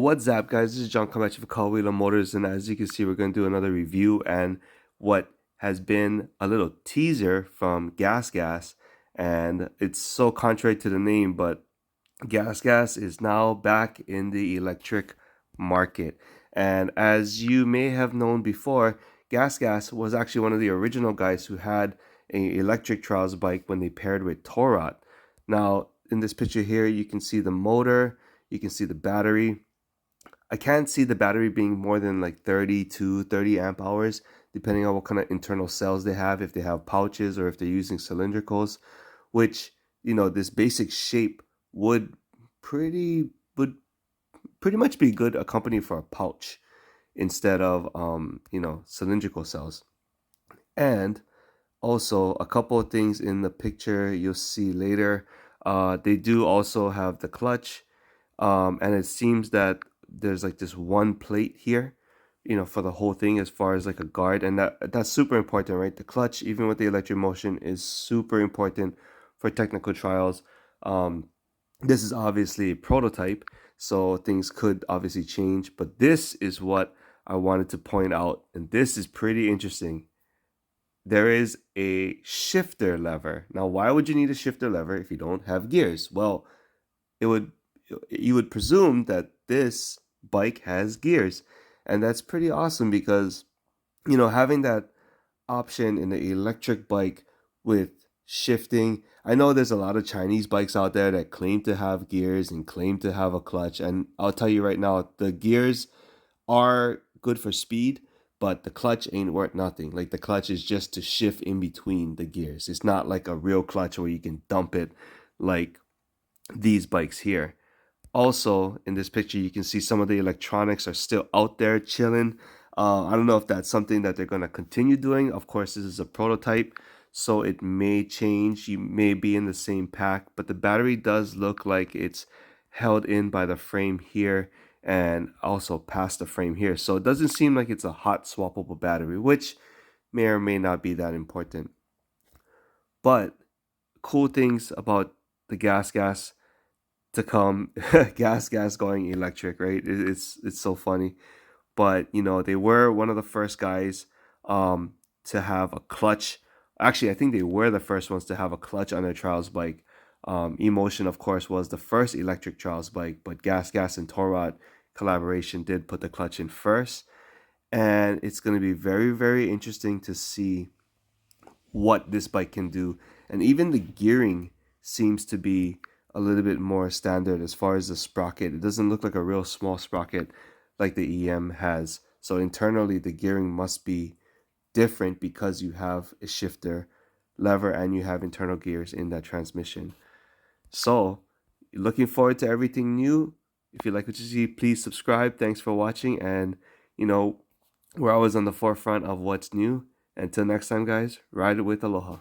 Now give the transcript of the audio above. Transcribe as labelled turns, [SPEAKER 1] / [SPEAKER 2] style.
[SPEAKER 1] What's up, guys? This is John coming at you for Car Wheel Motors, and as you can see, we're going to do another review and what has been a little teaser from GASGAS, and it's so contrary to the name, but GASGAS is now back in the electric market. And as you may have known before, GASGAS was actually one of the original guys who had an electric trials bike when they paired with Torot. Now, in this picture here, you can see the motor, you can see the battery. I can't see the battery being more than like 30 to 30 amp hours, depending on what kind of internal cells they have, if they have pouches or if they're using cylindricals, which, this basic shape would pretty would pretty much be good a company for a pouch instead of cylindrical cells. And also a couple of things in the picture you'll see later. They do also have the clutch, and it seems that there's like this one plate here, for the whole thing as far as like a guard, and that's super important, right? The clutch, even with the electric motion, is super important for technical trials. This is obviously a prototype, so things could obviously change, but this is what I wanted to point out, and this is pretty interesting. There is a shifter lever. Now, why would you need a shifter lever if you don't have gears? Well, you would presume that this bike has gears, and that's pretty awesome because having that option in the electric bike with shifting. I know there's a lot of Chinese bikes out there that claim to have gears and claim to have a clutch, and I'll tell you right now, the gears are good for speed, but the clutch ain't worth nothing. Like, the clutch is just to shift in between the gears. It's not like a real clutch where you can dump it like these bikes here. Also, in this picture, you can see some of the electronics are still out there chilling. I don't know if that's something that they're going to continue doing. Of course, this is a prototype, so it may change. You may be in the same pack, but the battery does look like it's held in by the frame here and also past the frame here. So it doesn't seem like it's a hot swappable battery, which may or may not be that important. But cool things about the GASGAS to come. GASGAS going electric, right? It's so funny. But they were one of the first guys to have a clutch. Actually, I think they were the first ones to have a clutch on their trials bike. Emotion, of course, was the first electric trials bike, but GASGAS and Torot collaboration did put the clutch in first. And it's going to be very, very interesting to see what this bike can do. And even the gearing seems to be a little bit more standard as far as the sprocket. It doesn't look like a real small sprocket like the EM has. So internally, the gearing must be different because you have a shifter lever and you have internal gears in that transmission. So looking forward to everything new. If you like what you see, please subscribe. Thanks for watching. And we're always on the forefront of what's new. Until next time, guys, ride it with aloha.